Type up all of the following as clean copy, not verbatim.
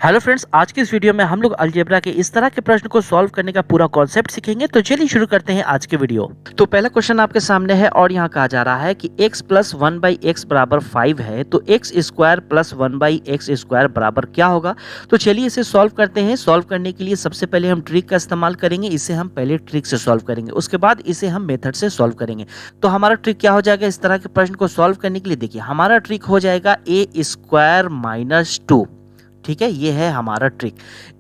Hello friends, आज की इस वीडियो में हम लोग अलजेब्रा के इस तरह के प्रश्न को सॉल्व करने का पूरा कॉन्सेप्ट सीखेंगे। तो चलिए शुरू करते हैं आज के वीडियो। तो पहला क्वेश्चन आपके सामने है और यहाँ कहा जा रहा है कि x प्लस 1/x बराबर 5 है, तो x square plus 1/x square बराबर क्या होगा। तो चलिए इसे सॉल्व करते हैं। सॉल्व करने के लिए सबसे पहले हम ट्रिक का इस्तेमाल करेंगे। इसे हम पहले ट्रिक से सॉल्व करेंगे, उसके बाद इसे हम मेथड से सॉल्व करेंगे। तो हमारा ट्रिक क्या हो जाएगा इस तरह के प्रश्न को सॉल्व करने के लिए? देखिए, हमारा ट्रिक हो जाएगा a स्क्वायर माइनस 2। ठीक है, ये है हमारा ट्रिक।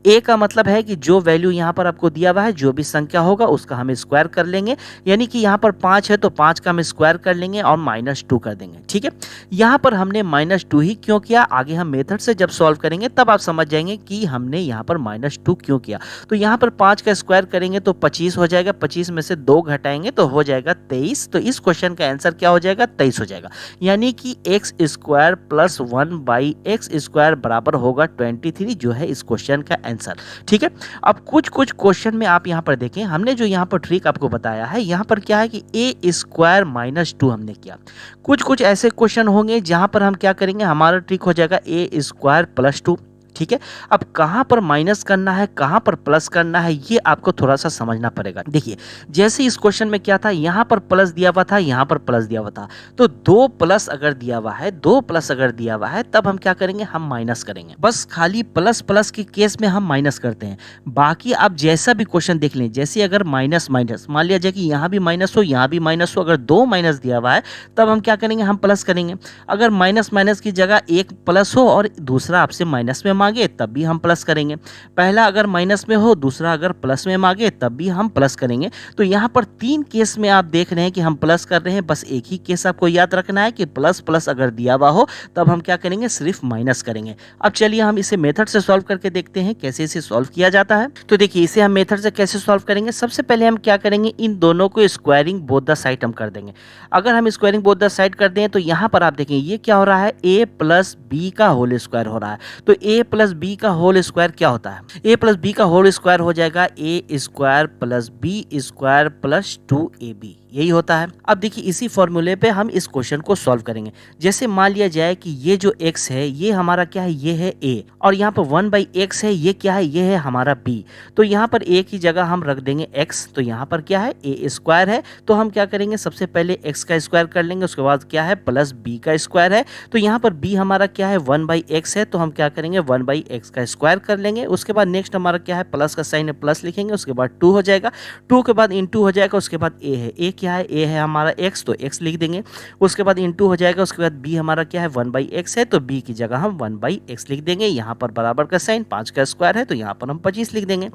ए का मतलब है कि जो वैल्यू यहाँ पर आपको दिया हुआ है, जो भी संख्या होगा उसका हम स्क्वायर कर लेंगे। यानी कि यहाँ पर 5 है तो 5 का हम स्क्वायर कर लेंगे और -2 कर देंगे। ठीक है, यहाँ पर हमने -2 ही क्यों किया, आगे हम मेथड से जब सॉल्व करेंगे तब आप समझ जाएंगे कि हमने यहाँ पर -2 क्यों किया। तो यहाँ पर 5 का स्क्वायर करेंगे तो 25 हो जाएगा, 25 में से 2 घटाएंगे तो हो जाएगा 23। तो इस क्वेश्चन का आंसर क्या हो जाएगा? 23 हो जाएगा। यानी कि x square plus 1/x square बराबर होगा 23, जो है इस क्वेश्चन का आंसर। ठीक है, अब कुछ क्वेश्चन में आप यहाँ पर देखें, हमने जो यहाँ पर ट्रिक आपको बताया है, यहाँ पर क्या है कि a स्क्वायर -2 हमने किया। कुछ ऐसे क्वेश्चन होंगे जहाँ पर हम क्या करेंगे, हमारा ट्रिक हो जाएगा a स्क्वायर प्लस 2। ठीक है, अब कहाँ पर माइनस करना है, कहाँ पर प्लस करना है, ये आपको थोड़ा सा समझना पड़ेगा। देखिए, जैसे इस क्वेश्चन में क्या था, यहाँ पर प्लस दिया हुआ था, यहाँ पर प्लस दिया हुआ था। तो 2 प्लस अगर दिया हुआ है, 2 प्लस अगर दिया हुआ है, तब हम क्या करेंगे, हम माइनस करेंगे। बस खाली प्लस प्लस के केस में हम माइनस करते हैं। बाकी आप जैसा भी क्वेश्चन देख लें, जैसे अगर माइनस माइनस मान लिया जाए कि यहाँ भी माइनस हो, यहाँ भी माइनस हो, अगर 2 माइनस दिया हुआ है तब हम क्या करेंगे, हम प्लस करेंगे। अगर माइनस माइनस की जगह एक प्लस हो और दूसरा आपसे माइनस में मांगे तब भी हम प्लस करेंगे। पहला अगर माइनस में हो, दूसरा अगर प्लस में मांगे तब भी हम प्लस करेंगे। तो यहाँ पर 3 केस में आप देख रहे हैं कि हम प्लस कर रहे हैं। बस एक ही केस आपको याद रखना है कि प्लस प्लस अगर दिया हुआ हो तब हम क्या करेंगे, सिर्फ माइनस करेंगे। अब चलिए हम इसे मेथड से सॉल्व करके देखते हैं कैसे इसे सॉल्व किया जाता है। तो देखिए, इसे हम मेथड से कैसे सॉल्व करेंगे। सबसे पहले हम क्या करेंगे, इन दोनों को स्क्वायरिंग बोथ द साइड हम कर देंगे। अगर हम स्क्वायरिंग बोथ द साइड कर दें तो यहाँ पर आप देखें ये क्या हो रहा है, a प्लस बी का होल स्क्वायर हो रहा है। तो a प्लस बी का होल स्क्वायर क्या होता है, a प्लस बी का होल स्क्वायर हो जाएगा a square plus B square plus 2ab, यही होता है। अब देखिए, इसी फॉर्मूले पे हम इस क्वेश्चन को सॉल्व करेंगे। जैसे मान लिया जाए कि ये जो x है ये हमारा क्या है, ये है a, और यहाँ पर 1/x है, ये क्या है, ये है हमारा b। तो यहाँ पर a की जगह हम रख देंगे x। तो यहाँ पर क्या है, a स्क्वायर है, तो हम क्या करेंगे, सबसे पहले x का स्क्वायर कर लेंगे, उसके बाद क्या है, प्लस b का स्क्वायर है। तो यहाँ पर b हमारा क्या है, 1/x है, तो हम क्या करेंगे, 1/x का स्क्वायर कर लेंगे। उसके बाद नेक्स्ट हमारा क्या है, प्लस का साइन है, प्लस लिखेंगे, उसके बाद 2 हो जाएगा, 2 के बाद इंटू हो जाएगा, उसके बाद a है, a क्या है, a है हमारा x, तो x लिख देंगे। उसके बाद इंटू हो जाएगा, उसके बाद b हमारा क्या है, 1/x है, तो b की जगह हम 1/x लिख देंगे। यहाँ पर बराबर का साइन, 5 का स्क्वायर है, तो यहाँ पर हम 25 लिख देंगे।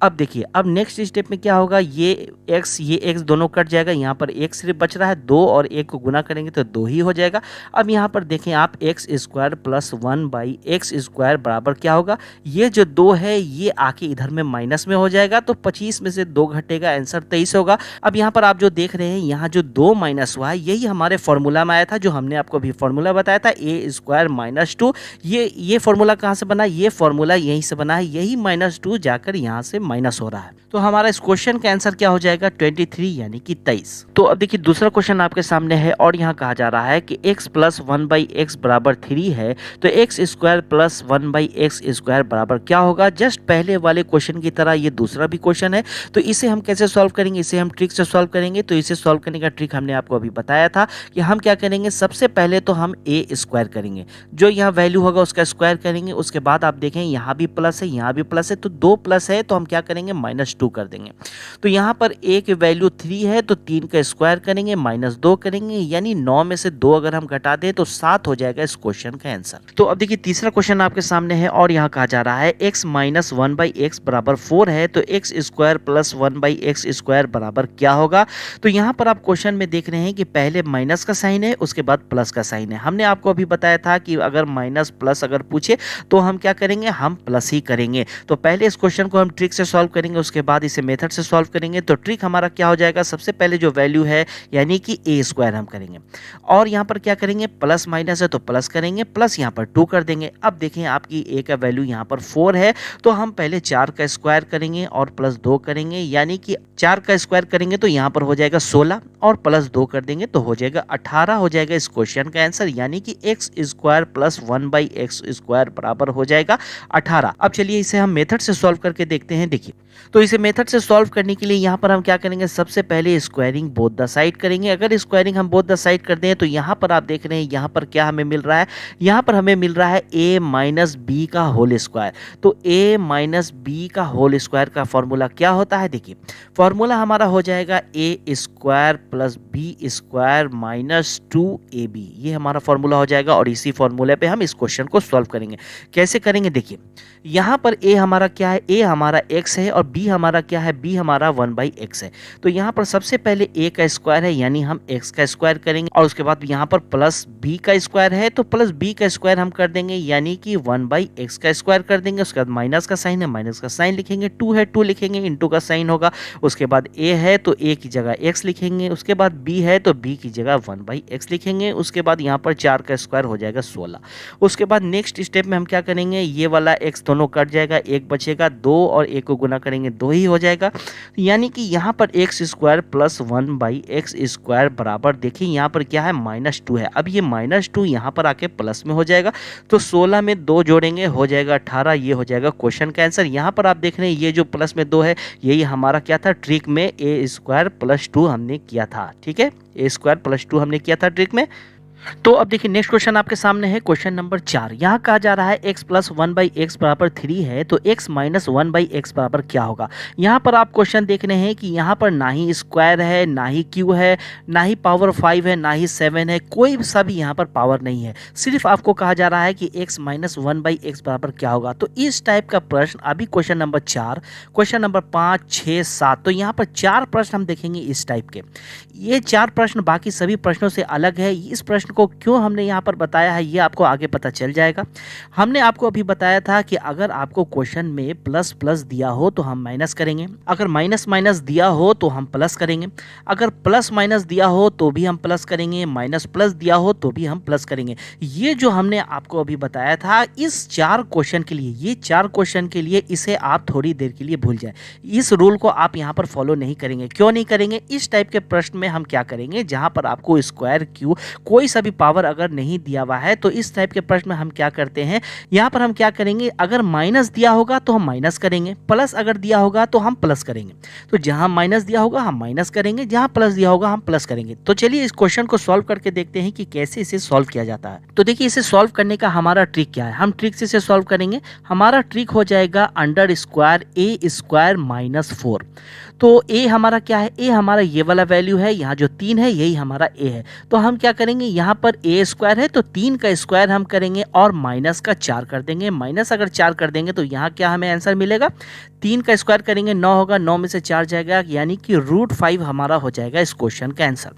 अब देखिए, अब नेक्स्ट स्टेप में क्या होगा, ये x दोनों कट जाएगा, यहाँ पर एक सिर्फ बच रहा है, 2 और 1 को गुना करेंगे तो 2 ही हो जाएगा। अब यहाँ पर देखें आप, x square plus 1/x square बराबर क्या होगा, ये जो 2 है ये आके इधर में माइनस में हो जाएगा, तो 25 में से 2 घटेगा, आंसर 23 होगा। अब यहाँ पर आप जो देख रहे हैं, यहाँ जो 2 माइनस हुआ है यही हमारे फॉर्मूला में आया था, जो हमने आपको अभी फॉर्मूला बताया था, a स्क्वायर -2। ये फॉर्मूला कहाँ से बना, ये फॉर्मूला यहीं से बना है, यही -2 जाकर यहाँ से माइनस हो रहा है। तो हमारा इस क्वेश्चन का आंसर क्या हो जाएगा, 23 यानी कि 23। तो अब देखिए, दूसरा क्वेश्चन आपके सामने है और यहाँ कहा जा रहा है कि x प्लस 1/x बराबर 3 है, तो x square plus 1/x square बराबर क्या होगा। जस्ट पहले वाले क्वेश्चन की तरह ये दूसरा भी क्वेश्चन है। तो इसे हम कैसे सॉल्व करेंगे, इसे हम ट्रिक से सॉल्व करेंगे। तो इसे सॉल्व करने का ट्रिक हमने आपको अभी बताया था कि हम क्या करेंगे, सबसे पहले तो हम a स्क्वायर करेंगे, जो यहाँ वैल्यू होगा उसका स्क्वायर करेंगे। उसके बाद आप देखें यहाँ भी प्लस है, यहाँ भी प्लस है, तो 2 प्लस है, तो हम क्या करेंगे, -2 कर देंगे। तो यहाँ पर a की वैल्यू 3 है, तो 3 का स्क्वायर करेंगे, -2 करेंगे, यानी 9 में से 2 अगर हम घटा दें तो 7 हो जाएगा इस क्वेश्चन का आंसर। तो अब देखिए, तीसरा क्वेश्चन आपके सामने है और यहाँ कहा जा रहा है x माइनस 1/x बराबर 4 है, तो x square plus 1/x square बराबर क्या होगा। तो यहाँ पर आप क्वेश्चन में देख रहे हैं कि पहले माइनस का साइन है, उसके बाद प्लस का साइन है। हमने आपको अभी बताया था कि अगर माइनस प्लस अगर पूछे तो हम क्या करेंगे, हम प्लस ही करेंगे। तो पहले इस क्वेश्चन को हम ट्रिक से सॉल्व करेंगे, उसके बाद इसे मेथड से सॉल्व करेंगे। तो ट्रिक हमारा क्या हो जाएगा, सबसे पहले जो वैल्यू है यानी कि a स्क्वायर हम करेंगे, और यहाँ पर क्या करेंगे, प्लस माइनस है तो प्लस करेंगे, प्लस यहाँ पर 2 कर देंगे। अब देखें आपकी a का वैल्यू यहाँ पर 4 है, तो हम पहले 4 का स्क्वायर करेंगे और प्लस 2 करेंगे, यानी कि 4 का स्क्वायर करेंगे तो यहाँ पर हो जाएगा जाएगा 16 और प्लस 2 कर देंगे तो हो जाएगा 18 हो जाएगा इस क्वेश्चन का आंसर, यानी कि एक्स स्क्वायर प्लस 1/x² बराबर हो जाएगा 18। अब चलिए इसे हम मेथड से सॉल्व करके देखते हैं। देखिए, तो इसे मेथड से सॉल्व करने के लिए यहाँ पर हम क्या करेंगे, सबसे पहले स्क्वायरिंग बोथ द साइड करेंगे। अगर स्क्वायरिंग हम बोथ द साइड कर दें तो यहाँ पर आप देख रहे हैं यहाँ पर क्या हमें मिल रहा है, यहाँ पर हमें मिल रहा है a माइनस बी का होल स्क्वायर। तो a माइनस बी का होल स्क्वायर का फॉर्मूला क्या होता है, देखिए फॉर्मूला हमारा हो जाएगा a square plus B square minus 2ab, ये हमारा फॉर्मूला हो जाएगा। और इसी फॉर्मूले पे हम इस क्वेश्चन को सॉल्व करेंगे। कैसे करेंगे, देखिए यहाँ पर a हमारा क्या है, a हमारा x है और b हमारा क्या है, b हमारा 1/x है। तो यहाँ पर सबसे पहले a का स्क्वायर है यानी हम x का स्क्वायर करेंगे, और उसके बाद यहाँ पर प्लस b का स्क्वायर है तो प्लस b का स्क्वायर हम कर देंगे यानी कि 1/x का स्क्वायर कर देंगे। उसके बाद माइनस का साइन है, माइनस का साइन लिखेंगे, 2 है 2 लिखेंगे, इंटू का साइन होगा। उसके बाद a है तो a की जगह x लिखेंगे, उसके बाद b है तो b की जगह 1/x लिखेंगे। उसके बाद यहाँ पर 4 का स्क्वायर हो जाएगा 16। उसके बाद नेक्स्ट स्टेप में हम क्या करेंगे, ये वाला x दोनों कट जाएगा, एक बचेगा 2 और 1 को गुना करेंगे 2 ही हो जाएगा, यानी कि यहाँ पर x स्क्वायर प्लस 1/x² बराबर, देखिए यहाँ पर क्या है -2 है। अब ये -2 यहाँ पर आके प्लस में हो जाएगा, तो 16 में 2 जोड़ेंगे हो जाएगा 18, ये हो जाएगा क्वेश्चन का आंसर। यहाँ पर आप देख रहे हैं ये जो प्लस में 2 है यही हमारा क्या था, ट्रिक में a² प्लस 2 हमने किया था। ठीक है, a² प्लस 2 हमने किया था ट्रिक में। तो अब देखिए नेक्स्ट क्वेश्चन आपके सामने है, क्वेश्चन नंबर 4। यहाँ कहा जा रहा है x प्लस 1/x बराबर 3 है तो x माइनस 1/x बराबर क्या होगा। यहाँ पर आप क्वेश्चन देख रहे हैं कि यहाँ पर ना ही स्क्वायर है, ना ही क्यू है, ना ही पावर 5 है, ना ही 7 है, कोई सा भी यहाँ पर पावर नहीं है। सिर्फ आपको कहा जा रहा है कि x माइनस 1/x बराबर क्या होगा। तो इस टाइप का प्रश्न अभी क्वेश्चन नंबर 4, क्वेश्चन नंबर 5, 6, 7, तो यहाँ पर 4 प्रश्न हम देखेंगे इस टाइप के। ये 4 प्रश्न बाकी सभी प्रश्नों से अलग है। इस प्रश्न को क्यों हमने यहाँ पर बताया है ये आपको आगे पता चल जाएगा। हमने आपको अभी बताया था कि अगर आपको क्वेश्चन में प्लस प्लस दिया हो तो हम माइनस करेंगे, अगर माइनस माइनस दिया हो तो हम प्लस करेंगे, अगर प्लस माइनस दिया हो तो भी हम प्लस करेंगे, माइनस प्लस दिया हो तो भी हम प्लस करेंगे। ये जो हमने आपको अभी बताया था इस 4 क्वेश्चन के लिए, ये 4 क्वेश्चन के लिए इसे आप थोड़ी देर के लिए भूल जाए। इस रूल को आप यहाँ पर फॉलो नहीं करेंगे। क्यों नहीं करेंगे, इस टाइप के प्रश्न में हम क्या करेंगे, जहाँ पर आपको स्क्वायर क्यू कोई सा भी पावर अगर नहीं दिया हुआ है तो इस टाइप के प्रश्न में हम क्या करते हैं, यहाँ पर हम क्या करेंगे, अगर माइनस दिया होगा तो हम माइनस करेंगे, प्लस अगर दिया होगा तो हम प्लस करेंगे। तो जहां माइनस दिया होगा हम माइनस करेंगे, जहां प्लस दिया होगा हम प्लस करेंगे। तो चलिए इस क्वेश्चन को सॉल्व करके देखते हैं कि कैसे इसे सॉल्व किया जाता है। तो देखिए इसे सॉल्व करने का हमारा ट्रिक क्या है, हम ट्रिक से इसे सॉल्व करेंगे। हमारा ट्रिक हो जाएगा अंडर स्क्वायर a² माइनस 4। तो a हमारा क्या है, a हमारा ये वाला वैल्यू है, यहाँ जो 3 है यही हमारा a है। तो हम क्या करेंगे, यहाँ पर a² है तो 3 का स्क्वायर हम करेंगे और माइनस का 4 कर देंगे। माइनस अगर 4 कर देंगे तो यहाँ क्या हमें आंसर मिलेगा, 3 का स्क्वायर करेंगे 9 होगा, 9 में से 4 जाएगा यानी कि √5 हमारा हो जाएगा इस क्वेश्चन का आंसर।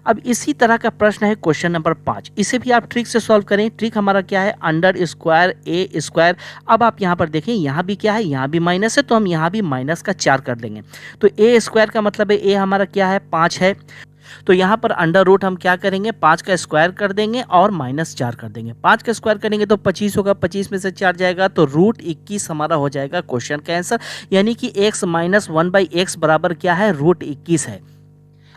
अब इसी तरह का प्रश्न है क्वेश्चन नंबर 5, इसे भी आप ट्रिक से सॉल्व करें। ट्रिक हमारा क्या है, अंडर स्क्वायर a²। अब आप यहाँ पर देखें यहाँ भी क्या है, यहाँ भी माइनस है तो हम यहाँ भी माइनस का 4 कर देंगे। तो a² का मतलब है a हमारा क्या है 5 है, तो यहाँ पर अंडर रूट हम क्या करेंगे, 5 का स्क्वायर कर देंगे और माइनस 4 कर देंगे। 5 का स्क्वायर करेंगे तो 25 होगा, 25 में से 4 जाएगा तो √21 हमारा हो जाएगा क्वेश्चन का आंसर। यानी कि x माइनस 1/x बराबर क्या है, √21 है।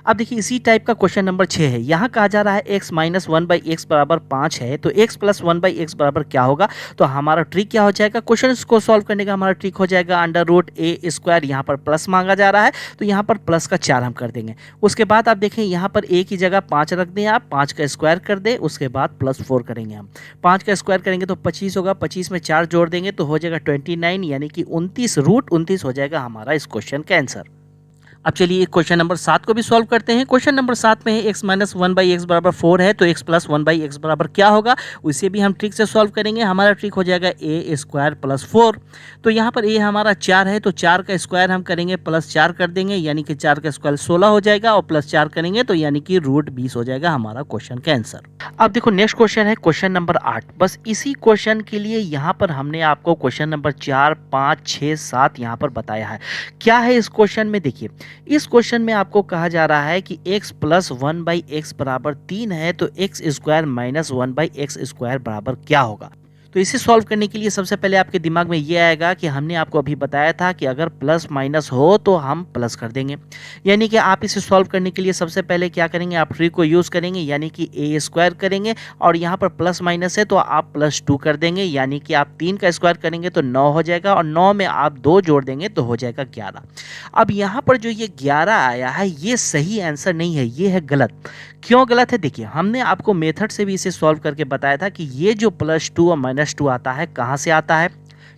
अब देखिए इसी टाइप का क्वेश्चन नंबर 6 है। यहाँ कहा जा रहा है x माइनस 1/x बराबर 5 है तो x प्लस 1/x बराबर क्या होगा। तो हमारा ट्रिक क्या हो जाएगा, क्वेश्चन को सॉल्व करने का हमारा ट्रिक हो जाएगा अंडर रूट a²। यहाँ पर प्लस मांगा जा रहा है तो यहाँ पर प्लस का 4 हम कर देंगे। उसके बाद आप देखें यहाँ पर a की जगह 5 रख दें, आप 5 का स्क्वायर कर दें, उसके बाद +4 करेंगे। हम 5 का स्क्वायर करेंगे तो 25 होगा, 25 में 4 जोड़ देंगे तो हो जाएगा 29 यानी कि 29 √29 हो जाएगा हमारा इस क्वेश्चन का आंसर। अब चलिए क्वेश्चन नंबर 7 को भी सॉल्व करते हैं। क्वेश्चन नंबर 7 में है x माइनस 1/x बराबर 4 है तो x प्लस 1/x बराबर क्या होगा, उसे भी हम ट्रिक से सॉल्व करेंगे। हमारा ट्रिक हो जाएगा a² प्लस 4। तो यहाँ पर a हमारा 4 है तो 4 का स्क्वायर हम करेंगे प्लस 4 कर देंगे यानी कि 4 का स्क्वायर 16 हो जाएगा और प्लस 4 करेंगे तो यानी कि √20 हो जाएगा हमारा क्वेश्चन का आंसर। अब देखो नेक्स्ट क्वेश्चन है क्वेश्चन नंबर 8। बस इसी क्वेश्चन के लिए यहाँ पर हमने आपको क्वेश्चन नंबर 4, 5, 6, 7 यहाँ पर बताया है। क्या है इस क्वेश्चन में, देखिए इस क्वेश्चन में आपको कहा जा रहा है कि x प्लस 1/x बराबर 3 है तो x² माइनस 1/x² बराबर क्या होगा। तो इसे सॉल्व करने के लिए सबसे पहले आपके दिमाग में ये आएगा कि हमने आपको अभी बताया था कि अगर प्लस माइनस हो तो हम प्लस कर देंगे, यानी कि आप इसे सॉल्व करने के लिए सबसे पहले क्या करेंगे, आप ट्रिक को यूज़ करेंगे, यानी कि ए स्क्वायर करेंगे और यहाँ पर प्लस माइनस है तो आप +2 कर देंगे, यानी कि आप 3 का स्क्वायर करेंगे तो 9 हो जाएगा और 9 में आप 2 जोड़ देंगे तो हो जाएगा 11। अब यहाँ पर जो ये 11 आया है ये सही आंसर नहीं है, ये है गलत। क्यों गलत है, देखिए हमने आपको मेथड से भी इसे सॉल्व करके बताया था कि ये जो +2 और -2 आता है कहाँ से आता है,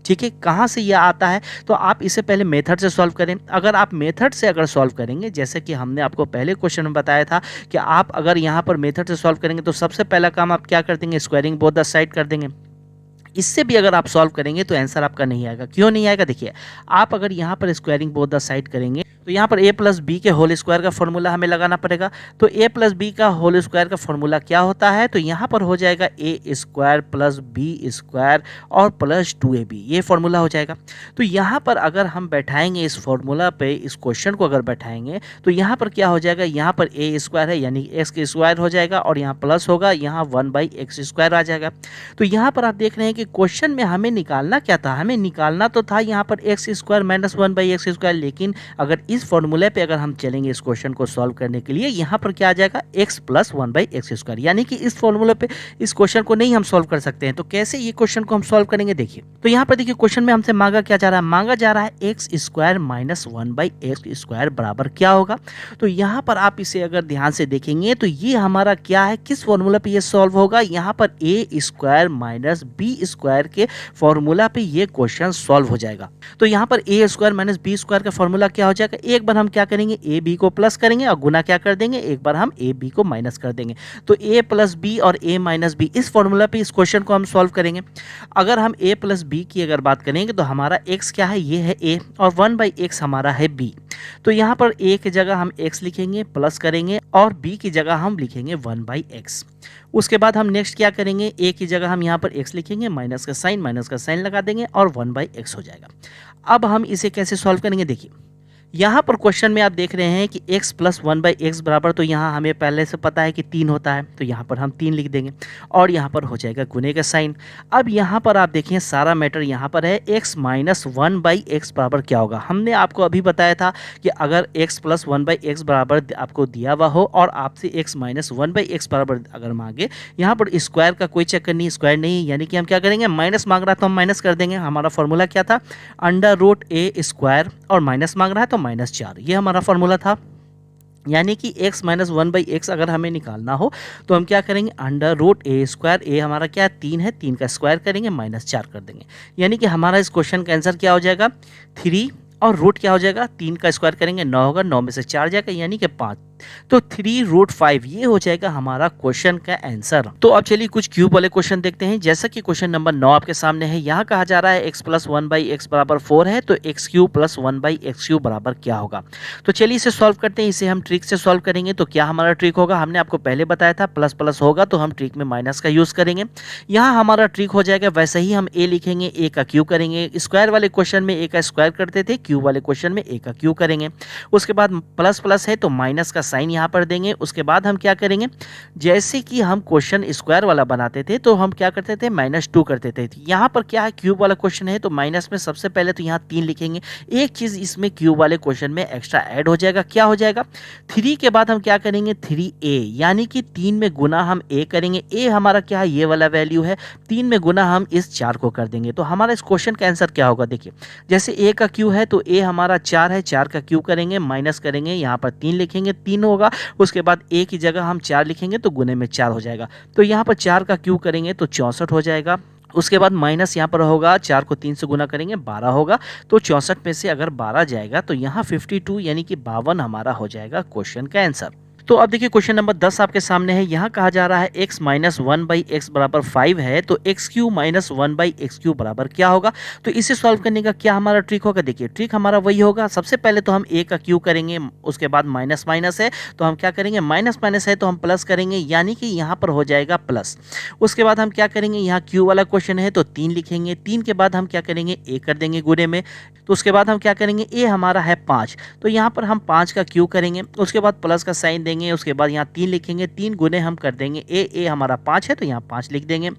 ठीक है, कहाँ से यह आता है। तो आप इसे पहले मेथड से सॉल्व करें। अगर आप मेथड से अगर सॉल्व करेंगे, जैसे कि हमने आपको पहले क्वेश्चन में बताया था कि आप अगर यहाँ पर मेथड से सॉल्व करेंगे तो सबसे पहला काम आप क्या कर देंगे, स्क्वायरिंग बोथ द साइड कर देंगे। इससे भी अगर आप सॉल्व करेंगे तो आंसर आपका नहीं आएगा। क्यों नहीं आएगा, देखिए आप अगर यहाँ पर स्क्वायरिंग बोथ द साइड करेंगे तो यहाँ पर a प्लस बी के होल स्क्वायर का फॉर्मूला हमें लगाना पड़ेगा। तो a प्लस बी का होल स्क्वायर का फॉर्मूला क्या होता है, तो यहाँ पर हो जाएगा a square plus B square और प्लस 2ab, ये फॉर्मूला हो जाएगा। तो यहाँ पर अगर हम बैठाएंगे इस फॉर्मूला पे, इस क्वेश्चन को अगर बैठाएंगे तो यहाँ पर क्या हो जाएगा, यहाँ पर a स्क्वायर है यानी x के स्क्वायर हो जाएगा और यहाँ प्लस होगा, यहाँ 1/x स्क्वायर आ जाएगा। तो यहाँ पर आप देख रहे हैं कि क्वेश्चन में हमें निकालना क्या था, हमें निकालना तो था यहाँ पर x square minus 1/x square, लेकिन अगर इस फॉर्मूले पे अगर हम चलेंगे इस क्वेश्चन को सॉल्व करने के लिए, यहाँ पर क्या आ जाएगा x प्लस 1/x स्क्वायर, यानी कि इस फॉर्मूले पे इस क्वेश्चन को नहीं हम सॉल्व कर सकते हैं। तो कैसे ये क्वेश्चन को हम सॉल्व करेंगे, देखिए तो यहाँ पर देखिए क्वेश्चन में हमसे मांगा क्या जा रहा है, मांगा जा रहा है x square minus 1/x square बराबर क्या होगा। तो यहाँ पर आप इसे अगर ध्यान से देखेंगे तो ये हमारा क्या है, किस फॉर्मूला पे ये सॉल्व होगा, यहाँ पर a square minus B square के फॉर्मूला पे ये क्वेश्चन सॉल्व हो जाएगा। तो यहाँ पर a square minus B square का फॉर्मूला क्या हो जाएगा, एक बार हम क्या करेंगे ए बी को प्लस करेंगे और गुना क्या कर देंगे, एक बार हम ए बी को माइनस कर देंगे। तो a प्लस बी और a माइनस बी, इस फॉर्मूला पे इस क्वेश्चन को हम सॉल्व करेंगे। अगर हम a प्लस बी की अगर बात करेंगे तो हमारा x क्या है, ये है a और 1/x हमारा है b। तो यहाँ पर a की जगह हम x लिखेंगे, प्लस करेंगे और b की जगह हम लिखेंगे 1/x। उसके बाद हम नेक्स्ट क्या करेंगे, a की जगह हम यहाँ पर x लिखेंगे, माइनस का साइन लगा देंगे और 1/x हो जाएगा। अब हम इसे कैसे सॉल्व करेंगे, देखिए यहाँ पर क्वेश्चन में आप देख रहे हैं कि x प्लस 1/x बराबर, तो यहाँ हमें पहले से पता है कि 3 होता है, तो यहाँ पर हम 3 लिख देंगे और यहाँ पर हो जाएगा गुने का साइन। अब यहाँ पर आप देखिए सारा मैटर यहाँ पर है, x माइनस 1/x बराबर क्या होगा। हमने आपको अभी बताया था कि अगर x प्लस 1/x बराबर आपको दिया हुआ हो और आपसे x माइनस 1/x बराबर अगर मांगे, यहाँ पर स्क्वायर का कोई चक्कर नहीं, स्क्वायर नहीं, यानी कि हम क्या करेंगे, माइनस मांग रहा है तो हम माइनस कर देंगे। हमारा फॉर्मूला क्या था, √a स्क्वायर और माइनस मांग रहा है तो -4, ये हमारा फॉर्मूला था। यानी कि x माइनस 1/x अगर हमें निकालना हो तो हम क्या करेंगे, √a स्क्वायर, a हमारा क्या है 3 है, 3 का स्क्वायर करेंगे -4 कर देंगे। यानी कि हमारा इस क्वेश्चन का आंसर क्या हो जाएगा, 3 और रूट क्या हो जाएगा, 3 का स्क्वायर करेंगे 9 होगा, 9 में से 4 जाएगा यानी कि 5। तो 3√5 ये हो जाएगा हमारा क्वेश्चन का आंसर। तो अब चलिए कुछ क्यूब वाले क्वेश्चन देखते हैं। जैसा कि क्वेश्चन नंबर 9 आपके सामने है, यहाँ कहा जा रहा है x प्लस 1/x बराबर 4 है, तो x cube plus 1/x cube बराबर क्या होगा। तो चलिए इसे सॉल्व करते हैं। इसे हम ट्रिक से सॉल्व करेंगे। तो क्या हमारा ट्रिक होगा, हमने आपको पहले बताया था प्लस प्लस होगा तो हम ट्रिक में माइनस का यूज करेंगे। यहाँ हमारा ट्रिक हो जाएगा वैसे ही, हम a लिखेंगे, a का क्यूब करेंगे। स्क्वायर वाले क्वेश्चन में a का स्क्वायर करते थे, क्यूब वाले क्वेश्चन में a का क्यूब करेंगे। उसके बाद प्लस प्लस है तो माइनस का साइन यहाँ पर देंगे। उसके बाद हम क्या करेंगे, जैसे कि हम क्वेश्चन स्क्वायर वाला बनाते थे तो हम क्या करते थे, -2 करते थे। यहाँ पर क्या है, क्यूब वाला क्वेश्चन है तो माइनस में सबसे पहले तो यहाँ 3 लिखेंगे। एक चीज इसमें क्यूब वाले क्वेश्चन में एक्स्ट्रा ऐड हो जाएगा, क्या हो जाएगा, 3 के बाद हम क्या करेंगे 3a, यानी कि 3 में गुना हम a करेंगे। a हमारा क्या है, ये वाला वैल्यू है, 3 में गुना हम इस 4 को कर देंगे। तो हमारा इस क्वेश्चन का आंसर क्या होगा, देखिए जैसे a का क्यूब है तो a हमारा 4 है, 4 का क्यूब करेंगे, माइनस करेंगे, यहाँ पर 3 लिखेंगे, 3 होगा। उसके बाद a की जगह हम 4 लिखेंगे तो गुने में 4 हो जाएगा। तो यहाँ पर 4 का क्यूब करेंगे तो 64 हो जाएगा। उसके बाद माइनस यहाँ पर होगा, 4 को 3 से गुना करेंगे 12 होगा। तो 64 में से अगर 12 जाएगा तो यहाँ 52 यानी कि 52 हमारा हो जाएगा क्वेश्चन का आंसर। तो अब देखिए क्वेश्चन नंबर 10 आपके सामने है। यहाँ कहा जा रहा है x माइनस 1/x बराबर 5 है, तो x cube minus 1/x cube बराबर क्या होगा। तो इसे सॉल्व करने का क्या हमारा ट्रिक होगा, देखिए ट्रिक हमारा वही होगा, सबसे पहले तो हम a का क्यूब करेंगे, उसके बाद माइनस माइनस है तो हम क्या करेंगे, माइनस माइनस है तो हम प्लस करेंगे, यानी कि यहाँ पर हो जाएगा प्लस। उसके बाद हम क्या करेंगे, यहाँ क्यूब वाला क्वेश्चन है तो 3 लिखेंगे, 3 के बाद हम क्या करेंगे a कर देंगे गुणे में। तो उसके बाद हम क्या करेंगे, a हमारा है 5, तो यहाँ पर हम 5 का क्यूब करेंगे, उसके बाद प्लस का साइन देंगे, देंगे, उसके बाद यहाँ 3 लिखेंगे, 3 गुने हम कर देंगे ए हमारा 5 है तो यहाँ 5 लिख देंगे।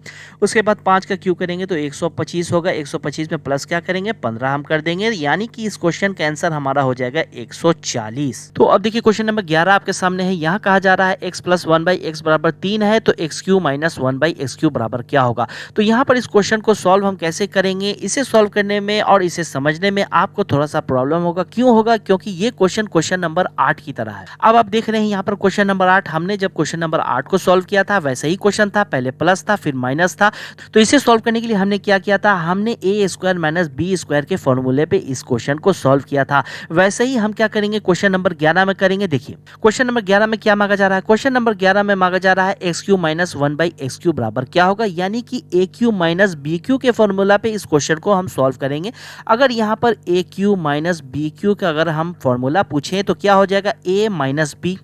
उसके बाद 5 का क्यू करेंगे तो 125 होगा, 125 में प्लस क्या करेंगे 15 हम कर देंगे, यानी कि इस क्वेश्चन का आंसर हमारा हो जाएगा 140। तो अब देखिए क्वेश्चन नंबर 11 आपके सामने है। यहाँ कहा जा रहा है x प्लस 1/x बराबर 3 है तो x Q minus 1/x Q बराबर क्या होगा। तो यहाँ पर इस क्वेश्चन को सॉल्व हम कैसे करेंगे, इसे सॉल्व करने में और इसे समझने में आपको थोड़ा सा प्रॉब्लम होगा। क्यों होगा, क्योंकि ये क्वेश्चन नंबर 8 की तरह है। अब आप देख रहे हैं यहाँ पर क्वेश्चन नंबर 8, हमने जब क्वेश्चन नंबर 8 को सॉल्व किया था वैसे ही क्वेश्चन था, पहले प्लस था फिर माइनस था। तो इसे सॉल्व करने के लिए हमने क्या किया था, हमने ए स्क्वायर माइनस बी स्क्वायर के फॉर्मूले पे इस क्वेश्चन को सॉल्व किया था। वैसे ही हम क्या करेंगे क्वेश्चन नंबर 11 में करेंगे। देखिए क्वेश्चन नंबर 11 में क्या मांगा जा रहा है, क्वेश्चन नंबर 11 में मांगा जा रहा है x Q minus 1/x Q बराबर क्या होगा, यानी कि ए क्यू माइनस बी क्यू के फॉर्मूला पे इस क्वेश्चन को हम सॉल्व करेंगे। अगर यहाँ पर ए क्यू माइनस बी क्यू का अगर हम फॉर्मूला पूछें तो क्या हो जाएगा ए माइनस बी,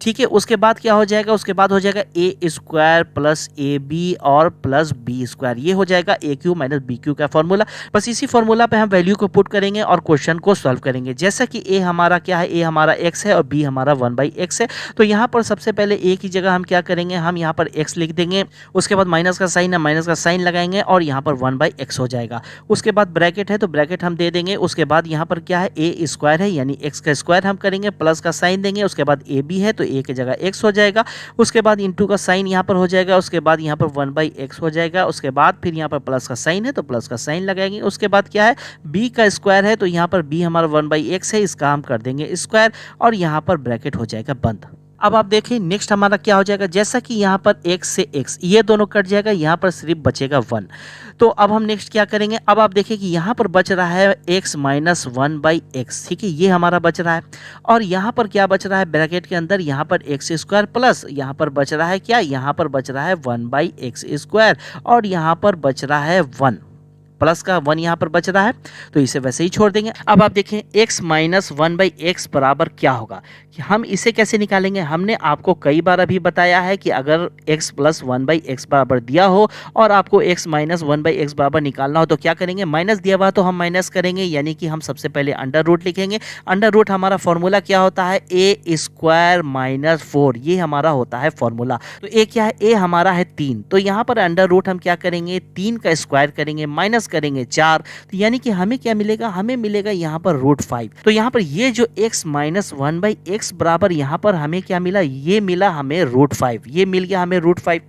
ठीक है। उसके बाद क्या हो जाएगा, उसके बाद हो जाएगा ए स्क्वायर प्लस ए बी और प्लस बी स्क्वायर, ये हो जाएगा ए क्यू माइनस बी क्यू का फॉर्मूला। बस इसी फॉर्मूला पे हम वैल्यू को पुट करेंगे और क्वेश्चन को सॉल्व करेंगे। जैसा कि ए हमारा क्या है, ए हमारा एक्स है और बी हमारा 1/x है। तो यहाँ पर सबसे पहले ए की जगह हम क्या करेंगे, हम यहाँ पर एक्स लिख देंगे, उसके बाद माइनस का साइन है, माइनस का साइन लगाएंगे और यहाँ पर 1/x हो जाएगा। उसके बाद ब्रैकेट है तो ब्रैकेट हम दे देंगे। उसके बाद यहाँ पर क्या है ए स्क्वायर है, यानी एक्स का स्क्वायर हम करेंगे, प्लस का साइन देंगे। उसके बाद ए बी है तो ए की जगह x हो जाएगा। उसके बाद इंटू का साइन यहाँ पर हो जाएगा, उसके बाद यहाँ पर 1/x हो जाएगा। उसके बाद फिर यहाँ पर प्लस का साइन है तो प्लस का साइन लगाएंगे। उसके बाद क्या है b का स्क्वायर है तो यहाँ पर b हमारा 1/x है, इसका हम कर देंगे स्क्वायर और यहाँ पर ब्रैकेट हो जाएगा बंद। अब आप देखिए नेक्स्ट हमारा क्या हो जाएगा, जैसा कि यहाँ पर x से x ये दोनों कट जाएगा, यहाँ पर सिर्फ बचेगा 1। तो अब हम नेक्स्ट क्या करेंगे, अब आप देखिए कि यहाँ पर बच रहा है x माइनस 1/x, ठीक है, ये हमारा बच रहा है। और यहाँ पर क्या बच रहा है ब्रैकेट के अंदर, यहाँ पर एक्स स्क्वायर प्लस यहाँ पर बच रहा है क्या, यहाँ पर बच रहा है 1/x स्क्वायर और यहाँ पर बच रहा है 1, प्लस का 1 यहाँ पर बच रहा है तो इसे वैसे ही छोड़ देंगे। अब आप देखें x माइनस 1/x बराबर क्या होगा, कि हम इसे कैसे निकालेंगे। हमने आपको कई बार अभी बताया है कि अगर x प्लस 1/x बराबर दिया हो और आपको x माइनस 1/x बराबर निकालना हो तो क्या करेंगे, माइनस दिया हुआ तो हम माइनस करेंगे, यानी कि हम सबसे पहले अंडर रूट लिखेंगे। अंडर रूट हमारा फॉर्मूला क्या होता है, ए स्क्वायर माइनस 4, ये हमारा होता है फॉर्मूला। तो ए क्या है, ए हमारा है 3, तो यहाँ पर अंडर रूट हम क्या करेंगे 3 का स्क्वायर करेंगे, माइनस करेंगे 4, तो यानी कि हमें क्या मिलेगा, हमें मिलेगा यहाँ पर √5। तो यहाँ पर ये जो x माइनस 1/x बराबर यहाँ पर हमें क्या मिला, ये मिला हमें √5, ये मिल गया हमें √5।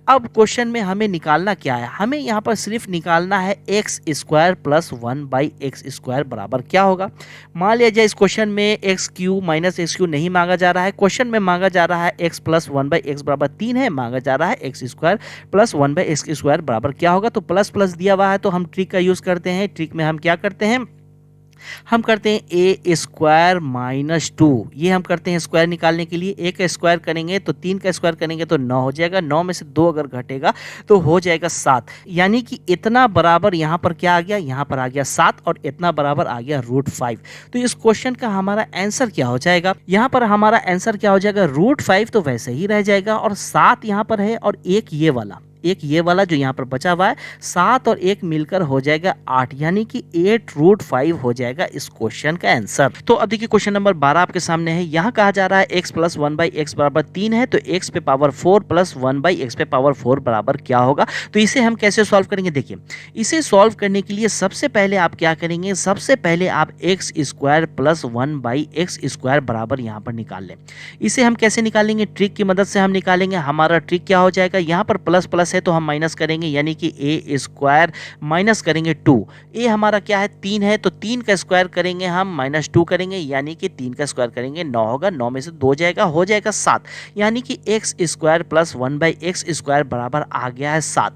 अब क्वेश्चन में हमें निकालना क्या है, हमें यहाँ पर सिर्फ निकालना है x square plus 1/x square बराबर क्या होगा। मान लिया जाए इस क्वेश्चन में x Q minus x Q नहीं मांगा जा रहा है, क्वेश्चन में मांगा जा रहा है x प्लस 1/x बराबर 3 है, मांगा जा रहा है x square plus 1/x square बराबर क्या होगा। तो प्लस प्लस दिया हुआ है तो हम ट्रिक का यूज करते हैं। ट्रिक में हम क्या करते हैं, हम करते हैं ए स्क्वायर माइनस 2, ये हम करते हैं स्क्वायर निकालने के लिए। एक स्क्वायर करेंगे तो 3 का स्क्वायर करेंगे तो 9 हो जाएगा, 9 में से 2 अगर घटेगा तो हो जाएगा 7, यानी कि इतना बराबर यहाँ पर क्या आ गया, यहाँ पर आ गया 7 और इतना बराबर आ गया √5। तो इस क्वेश्चन का हमारा आंसर क्या हो जाएगा, यहाँ पर हमारा आंसर क्या हो जाएगा, √5 तो वैसे ही रह जाएगा और 7 यहाँ पर है और एक ये वाला जो यहाँ पर बचा हुआ है 7 और 1 मिलकर हो जाएगा 8, यानी कि 8√5 हो जाएगा इस क्वेश्चन का आंसर। तो अब देखिए क्वेश्चन नंबर 12 आपके सामने है। यहाँ कहा जा रहा है x प्लस 1/x बराबर 3 है तो x पे पावर 4 प्लस 1/x पे पावर 4 बराबर क्या होगा। तो इसे हम कैसे सॉल्व करेंगे, देखिए इसे सॉल्व करने के लिए सबसे पहले आप क्या करेंगे, सबसे पहले आप x square plus 1/x square बराबर यहाँ पर निकाल लें। इसे हम कैसे निकालेंगे, ट्रिक की मदद से हम निकालेंगे। हमारा ट्रिक क्या हो जाएगा, यहाँ पर प्लस प्लस है तो हम माइनस करेंगे, यानी कि ए स्क्वायर माइनस करेंगे 2, ए हमारा क्या है 3 है तो 3 का स्क्वायर करेंगे हम माइनस 2 करेंगे, यानी कि 3 का स्क्वायर करेंगे 9 होगा, 9 में से 2 जाएगा हो जाएगा 7, यानी कि x square plus 1/x square बराबर आ गया है 7।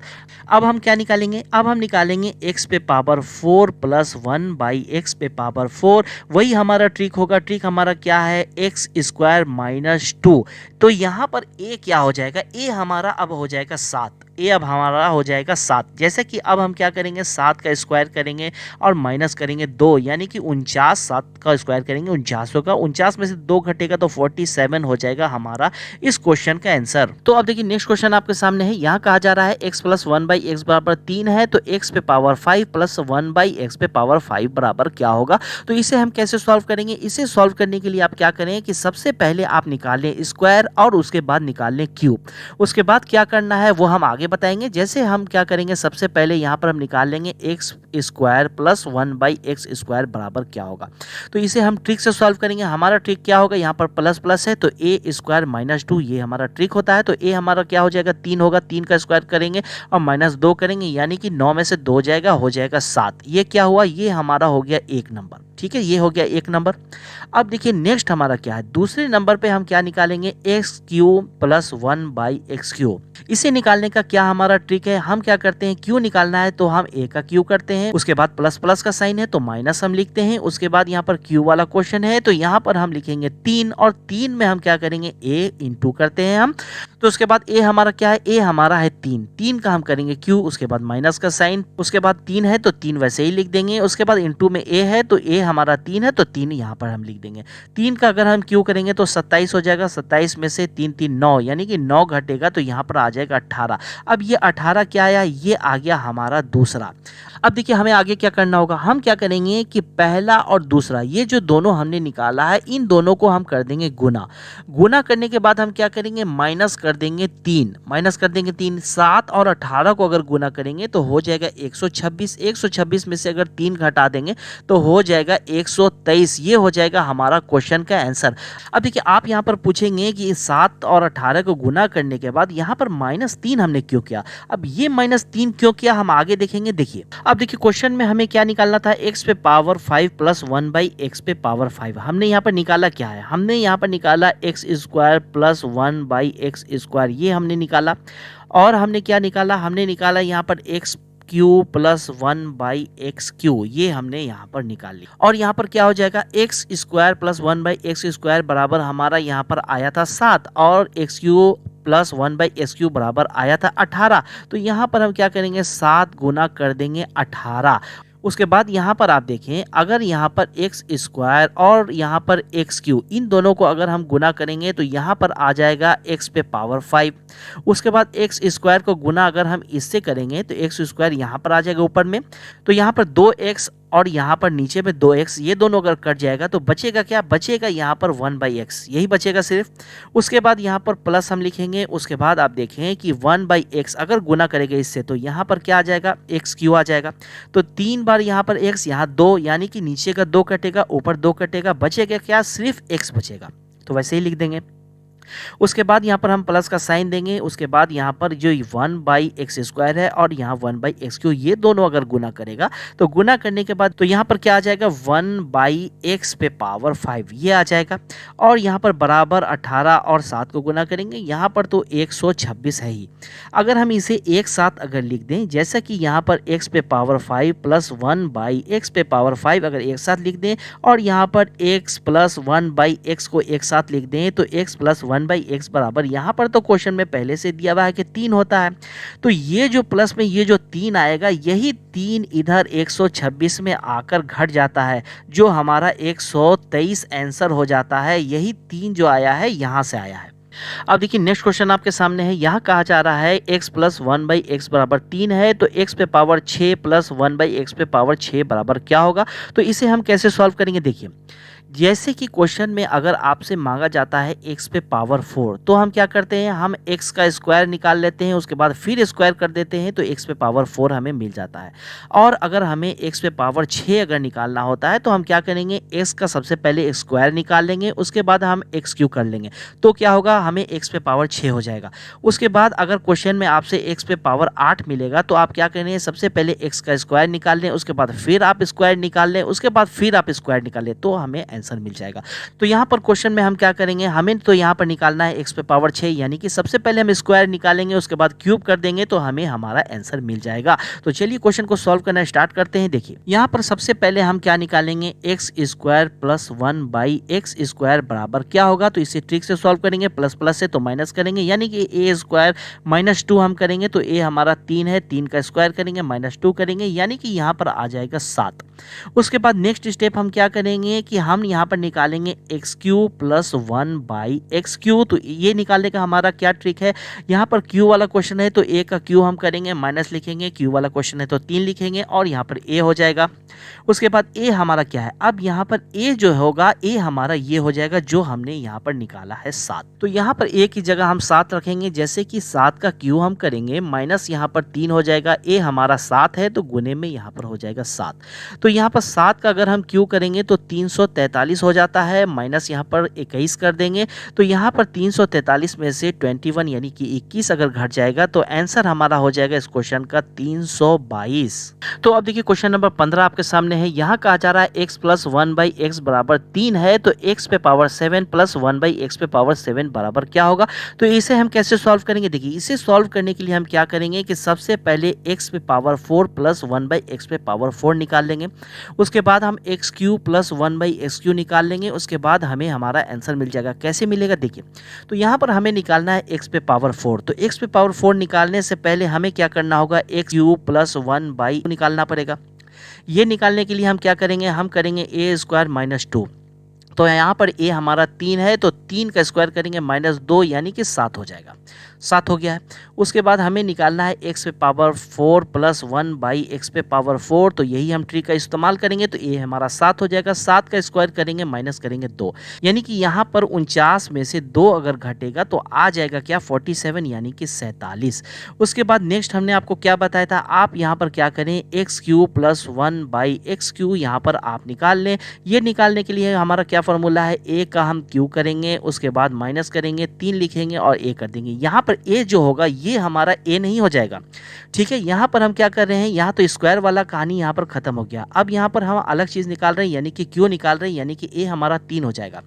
अब हम क्या निकालेंगे, अब हम निकालेंगे x पे पावर 4 प्लस 1/x पे पावर 4, वही हमारा ट्रिक होगा। ट्रिक हमारा क्या है, x स्क्वायर माइनस 2, तो यहाँ पर a क्या हो जाएगा, a हमारा अब हो जाएगा 7, ए अब हमारा हो जाएगा 7। जैसे कि अब हम क्या करेंगे, 7 का स्क्वायर करेंगे और माइनस करेंगे 2, यानी कि 49। 7 का स्क्वायर करेंगे 49 होगा, 49 में से 2 घटेगा तो 47 हो जाएगा हमारा इस क्वेश्चन का आंसर। तो अब देखिए नेक्स्ट क्वेश्चन आपके सामने है। यहाँ कहा जा रहा है x प्लस 1/x बराबर 3 है, तो x पे पावर 5 प्लस 1/x पे पावर 5 बराबर क्या होगा। तो इसे हम कैसे सॉल्व करेंगे, इसे सॉल्व करने के लिए आप क्या करें कि सबसे पहले आप निकाल लें स्क्वायर और उसके बाद निकाल लें क्यूब। उसके बाद क्या करना है वो हम आगे बताएंगे। जैसे हम क्या करेंगे, सबसे पहले यहाँ पर हम निकाल लेंगे x square plus 1/x square बराबर क्या होगा। तो इसे हम ट्रिक से सॉल्व करेंगे। हमारा ट्रिक क्या होगा, यहाँ पर प्लस प्लस है तो a स्क्वायर माइनस 2 ये हमारा ट्रिक होता है। तो a हमारा क्या हो जाएगा, 3 होगा, 3 का स्क्वायर करेंगे और माइनस 2 करेंगे, यानी कि 9 में से 2 जाएगा, हो जाएगा 7। ये क्या हुआ, ये हमारा हो गया 1 नंबर। ठीक है, ये हो गया 1 नंबर। अब देखिए नेक्स्ट हमारा क्या है, दूसरे नंबर पे हम क्या निकालेंगे, x cube plus 1/x cube. इसे निकालने का क्या हमारा ट्रिक है, हम क्या करते हैं, क्यू निकालना है तो हम a का क्यू करते हैं, उसके बाद प्लस प्लस का साइन है तो माइनस हम लिखते हैं, उसके बाद यहाँ पर क्यू वाला क्वेश्चन है तो यहाँ पर हम लिखेंगे 3 और 3 में हम क्या करेंगे a इंटू करते हैं हम। तो उसके बाद a हमारा क्या है, a हमारा है 3, 3 का हम करेंगे क्यू, उसके बाद माइनस का साइन, उसके बाद 3 है तो 3 वैसे ही लिख देंगे, उसके बाद इंटू में a है तो a हमारा 3 है तो 3 यहाँ पर हम लिख देंगे। 3 का अगर हम क्यू करेंगे तो 27 हो जाएगा, 27 में से 3 3 9, यानी कि 9 घटेगा तो यहाँ पर आ जाएगा 18। अब ये 18 क्या आया, ये आ गया हमारा दूसरा। अब देखिए हमें आगे क्या करना होगा, हम क्या करेंगे कि पहला और दूसरा ये जो दोनों हमने निकाला है इन दोनों को हम कर देंगे गुना। गुना करने के बाद हम क्या करेंगे, माइनस कर देंगे 3, माइनस कर देंगे 3। 7 और 18 को अगर गुना करेंगे तो हो जाएगा 126, 126 में से अगर 3 घटा देंगे तो हो जाएगा 123। ये हो जाएगा हमारा क्वेश्चन का आंसर। अब देखिए आप यहाँ पर पूछेंगे कि 7 और 18 को गुना करने के बाद यहाँ पर -3 हमने क्यों किया। अब ये -3 क्यों किया हम आगे देखेंगे। देखिए अब देखिए क्वेश्चन में हमें क्या निकालना था, x पे पावर 5 प्लस 1/x पे पावर 5। हमने यहाँ पर निकाला क्या है, हमने यहाँ पर निकाला x square plus 1/x square, ये हमने निकाला। और हमने क्या निकाला, हमने निकाला यहाँ पर x Q plus 1/x Q, ये हमने यहाँ पर निकाल लिया। और यहाँ पर क्या हो जाएगा, x square plus 1/x square बराबर हमारा यहाँ पर आया था 7 और x Q plus 1/x Q बराबर आया था 18। तो यहाँ पर हम क्या करेंगे, 7 गुना कर देंगे 18। उसके बाद यहाँ पर आप देखें, अगर यहाँ पर एक्स स्क्वायर और यहाँ पर एक्स क्यू इन दोनों को अगर हम गुना करेंगे तो यहाँ पर आ जाएगा एक्स पे पावर 5। उसके बाद एक्स स्क्वायर को गुना अगर हम इससे करेंगे तो एक्स स्क्वायर यहाँ पर आ जाएगा ऊपर में, तो यहाँ पर 2x और यहाँ पर नीचे में 2x, ये दोनों अगर कट जाएगा तो बचेगा क्या, बचेगा यहाँ पर 1/x, यही बचेगा सिर्फ। उसके बाद यहाँ पर प्लस हम लिखेंगे। उसके बाद आप देखें कि 1/x अगर गुना करेंगे इससे तो यहाँ पर क्या आ जाएगा, एक्स क्यू आ जाएगा। तो 3 बार यहाँ पर x, यहाँ 2, यानी कि नीचे का 2 कटेगा, ऊपर 2 कटेगा, बचेगा क्या, सिर्फ x बचेगा। तो वैसे ही लिख देंगे। उसके बाद यहाँ पर हम प्लस का साइन देंगे। उसके बाद यहाँ पर जो 1/x स्क्वायर है और यहाँ 1/x क्यू, ये दोनों अगर गुना करेगा तो गुना करने के बाद तो यहाँ पर क्या आ जाएगा, 1/x पे पावर 5 ये आ जाएगा। और यहाँ पर बराबर 18 और 7 को गुना करेंगे, यहाँ पर तो 126 है ही। अगर हम इसे एक साथ अगर लिख दें, जैसा कि यहाँ पर x पे पावर 5 प्लस 1/x पे पावर 5 अगर एक साथ लिख दें और यहाँ पर x प्लस 1/x को एक साथ लिख दें तो x प्लस 1/x बराबर, यहाँ पर तो क्वेश्चन में पहले से दिया हुआ है कि 3 होता है। तो ये जो प्लस में ये जो 3 आएगा, यही 3 इधर 126 में आकर घट जाता है, जो हमारा 123 आंसर हो जाता है। यही 3 जो आया है यहाँ से आया है। अब देखिए नेक्स्ट क्वेश्चन आपके सामने है। यहाँ कहा जा रहा है x प्लस 1/x बराबर 3 है, तो x पे पावर 6 प्लस 1/x पे पावर 6 बराबर क्या होगा। तो इसे हम कैसे सॉल्व करेंगे। देखिए जैसे कि क्वेश्चन में अगर आपसे मांगा जाता है x पे पावर 4, तो हम क्या करते हैं, हम x का स्क्वायर निकाल लेते हैं, उसके बाद फिर स्क्वायर कर देते हैं तो x पे पावर 4 हमें मिल जाता है। और अगर हमें x पे पावर 6 अगर निकालना होता है तो हम क्या करेंगे, x का सबसे पहले स्क्वायर निकाल लेंगे, उसके बाद हम x क्यू कर लेंगे, तो क्या होगा, हमें x पे पावर 6 हो जाएगा। उसके बाद अगर क्वेश्चन में आपसे x पे पावर 8 मिलेगा तो आप क्या करेंगे, सबसे पहले x का स्क्वायर निकाल लें, उसके बाद फिर आप स्क्वायर निकाल लें, उसके बाद फिर आप स्क्वायर निकाल लें, तो हमें आंसर मिल जाएगा। तो यहाँ पर क्वेश्चन में हम क्या करेंगे, हमें तो यहाँ पर निकालना है x पे पावर 6, यानी कि सबसे पहले हम स्क्वायर निकालेंगे, उसके बाद क्यूब कर देंगे तो हमें हमारा आंसर मिल जाएगा। तो चलिए क्वेश्चन को सॉल्व करना स्टार्ट करते हैं। देखिए यहाँ पर सबसे पहले हम क्या निकालेंगे, x square plus 1 by x square बराबर क्या होगा, तो इसे ट्रिक से सॉल्व करेंगे, प्लस प्लस से तो माइनस करेंगे, यानी कि ए स्क्वायर माइनस 2 हम करेंगे तो ए हमारा 3 है, 3 का स्क्वायर करेंगे माइनस 2 करेंगे, यानी कि यहाँ पर आ जाएगा 7। उसके बाद नेक्स्ट स्टेप हम क्या करेंगे कि हम यहाँ पर निकालेंगे x Q plus 1 by x Q. तो ये निकालने का हमारा क्या ट्रिक है, यहाँ पर क्यू वाला क्वेश्चन है तो ए का क्यू हम करेंगे माइनस लिखेंगे, क्यू वाला क्वेश्चन है तो 3 लिखेंगे और यहाँ पर ए हो जाएगा। उसके बाद ए हमारा क्या है, अब यहाँ पर ए जो होगा, ए हमारा ये हो जाएगा जो हमने यहाँ पर निकाला है 7। तो यहाँ पर ए की जगह हम 7 रखेंगे, जैसे कि 7 का क्यू हम करेंगे माइनस यहाँ पर 3 हो जाएगा, ए हमारा 7 है तो गुने में यहाँ पर हो जाएगा 7। तो यहाँ पर 7 का अगर हम क्यू करेंगे तो 343 हो जाता है, माइनस यहाँ पर 21 कर देंगे तो यहाँ पर 343 में से 21 यानी कि 21 अगर घट जाएगा तो आंसर हमारा हो जाएगा इस क्वेश्चन का 322। तो अब देखिए क्वेश्चन नंबर 15 आपके सामने है। यहाँ कहा जा रहा है x प्लस 1 बाई एक्स बराबर 3 है तो x पे पावर 7 प्लस 1 बाई एक्स पे पावर 7 बराबर क्या होगा। तो इसे हम कैसे सॉल्व करेंगे, देखिए इसे सॉल्व करने के लिए हम क्या करेंगे कि सबसे पहले x पे पावर 4 प्लस 1 बाई एक्स पे पावर 4 निकाल लेंगे, उसके बाद हम x Q plus 1 by x Q निकाल लेंगे, उसके बाद हमें हमारा आंसर मिल जाएगा। कैसे मिलेगा, देखिए तो यहाँ पर हमें निकालना है x पे पावर 4, तो x पे पावर 4 निकालने से पहले हमें क्या करना होगा, एक्स क्यू प्लस 1 बाई निकालना पड़ेगा। ये निकालने के लिए हम क्या करेंगे, हम करेंगे ए स्क्वायर माइनस 2, तो यहाँ पर ए हमारा 3 है तो 3 का स्क्वायर करेंगे माइनस 2 यानी कि 7 हो जाएगा, 7 हो गया है। उसके बाद हमें निकालना है x पे पावर 4 प्लस 1 बाई एक्स पे पावर 4, तो यही हम ट्रिक का इस्तेमाल करेंगे तो ए हमारा 7 हो जाएगा, 7 का स्क्वायर करेंगे माइनस करेंगे 2, यानी कि यहाँ पर 49 में से 2 अगर घटेगा तो आ जाएगा क्या 47 यानी कि 47। उसके बाद नेक्स्ट हमने आपको क्या बताया था, आप यहाँ पर क्या करें x Q plus 1 by x Q यहाँ पर आप निकाल लें। ये निकालने के लिए हमारा क्या फॉर्मूला है, ए का हम क्यू करेंगे, उसके बाद माइनस करेंगे, 3 लिखेंगे और ए कर देंगे। यहाँ पर ए जो होगा ये हमारा ए नहीं हो जाएगा, ठीक है। यहाँ पर हम क्या कर रहे हैं, यहाँ तो स्क्वायर वाला कहानी यहाँ पर खत्म हो गया, अब यहाँ पर हम अलग चीज निकाल रहे हैं यानी कि क्यू निकाल रहे हैं, यानी कि ए हमारा 3 हो जाएगा।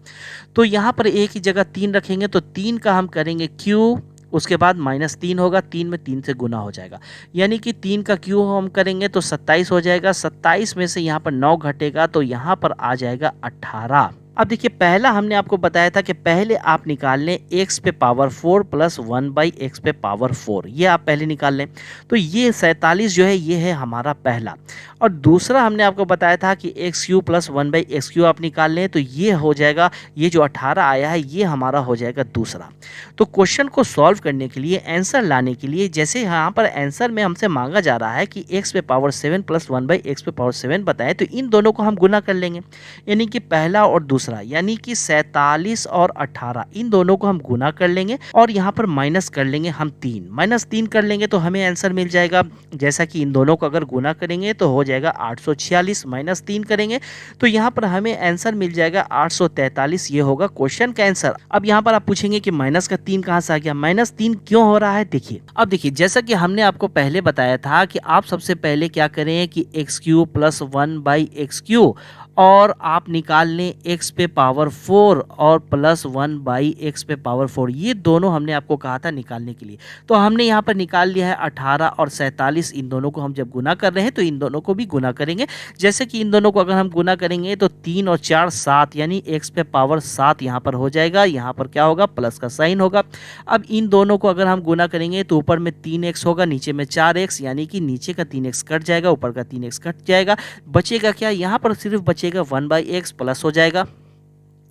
तो यहाँ पर ए की जगह 3 रखेंगे तो 3 का हम करेंगे क्यू, उसके बाद माइनस 3 होगा, 3 में 3 से गुना हो जाएगा, यानी कि 3 का क्यू हम करेंगे तो 27 हो जाएगा, 27 में से यहाँ पर 9 घटेगा तो यहाँ पर आ जाएगा 18। अब देखिए पहला हमने आपको बताया था कि पहले आप निकाल लें x पे पावर 4 प्लस 1 बाई एक्स पे पावर 4, ये आप पहले निकाल लें। तो ये 47 जो है ये है हमारा पहला, और दूसरा हमने आपको बताया था कि x Q plus 1 by x Q आप निकाल लें तो ये हो जाएगा, ये जो 18 आया है ये हमारा हो जाएगा दूसरा। तो क्वेश्चन को सॉल्व करने के लिए, आंसर लाने के लिए, जैसे यहाँ पर आंसर में हमसे मांगा जा रहा है कि x पे पावर 7 प्लस 1 बाई एक्स पे पावर 7 बताएं, तो इन दोनों को हम गुना कर लेंगे, यानी कि पहला और दूसरा, यानी कि 47 और 18 इन दोनों को हम गुना कर लेंगे और यहाँ पर माइनस कर लेंगे हम 3, माइनस 3 कर लेंगे तो हमें आंसर मिल जाएगा, जैसा कि इन दोनों को अगर गुना करेंगे तो हो जाएगा 846, माइनस 3 करेंगे तो यहाँ पर हमें आंसर मिल जाएगा 843, ये होगा क्वेश्चन का आंसर। अब यहाँ पर आप पूछेंगे कि माइनस का 3 कहाँ से आ गया, माइनस 3 क्यों हो रहा है, देखिए अब देखिए जैसा कि हमने आपको पहले बताया था कि आप सबसे पहले क्या करें कि x Q plus 1 by x Q और आप निकाल लें x पे पावर 4 और प्लस 1 बाई एक्स पे पावर 4, ये दोनों हमने आपको कहा था निकालने के लिए। तो हमने यहाँ पर निकाल लिया है 18 और 47, इन दोनों को हम जब गुना कर रहे हैं तो इन दोनों को भी गुना करेंगे, जैसे कि इन दोनों को अगर हम गुना करेंगे तो 3 और 4 7, यानी x पे पावर 7 यहाँ पर हो जाएगा, यहाँ पर क्या होगा प्लस का साइन होगा। अब इन दोनों को अगर हम गुना करेंगे तो ऊपर में 3x होगा, नीचे में 4x, यानी कि नीचे का 3x कट जाएगा, ऊपर का 3x कट जाएगा, बचेगा क्या, यहाँ पर सिर्फ बचेगा 1 बाई एक्स प्लस हो जाएगा।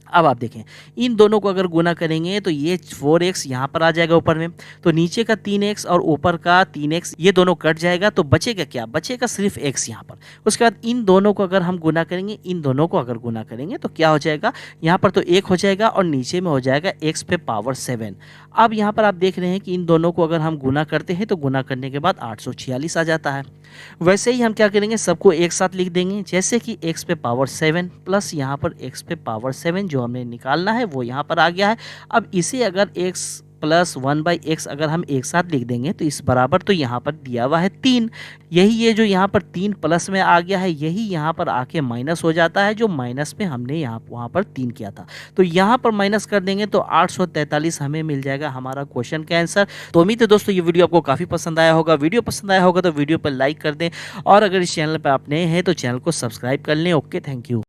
अब आप देखें इन दोनों को अगर गुना करेंगे तो ये 4x यहाँ पर आ जाएगा ऊपर में, तो नीचे का 3x और ऊपर का 3x ये दोनों कट जाएगा, तो बचेगा क्या, बचेगा सिर्फ x यहाँ पर। उसके बाद इन दोनों को अगर हम गुना करेंगे, इन दोनों को अगर गुना करेंगे तो क्या हो जाएगा, यहाँ पर तो 1 हो जाएगा और नीचे में हो जाएगा x पे पावर 7। अब यहाँ पर आप देख रहे हैं कि इन दोनों को अगर हम गुना करते हैं तो गुना करने के बाद 846 आ जाता है। वैसे ही हम क्या करेंगे, सबको एक साथ लिख देंगे, जैसे कि x पे पावर 7 प्लस यहाँ पर x पे पावर 7 जो हमें निकालना है वो यहाँ पर आ गया है। अब इसे अगर x प्लस 1/x अगर हम एक साथ लिख देंगे तो इस बराबर तो यहाँ पर दिया हुआ है 3। यही ये जो यहाँ पर 3 प्लस में आ गया है यही यहाँ पर आके माइनस हो जाता है, जो माइनस में हमने यहाँ वहाँ पर 3 किया था। तो यहाँ पर माइनस कर देंगे तो 843 हमें मिल जाएगा हमारा क्वेश्चन का आंसर। तो उम्मीद है दोस्तों ये वीडियो आपको काफ़ी पसंद आया होगा। वीडियो पसंद आया होगा तो वीडियो पर लाइक कर दें और अगर इस चैनल पर आप नए हैं तो चैनल को सब्सक्राइब कर लें। Okay, thank you.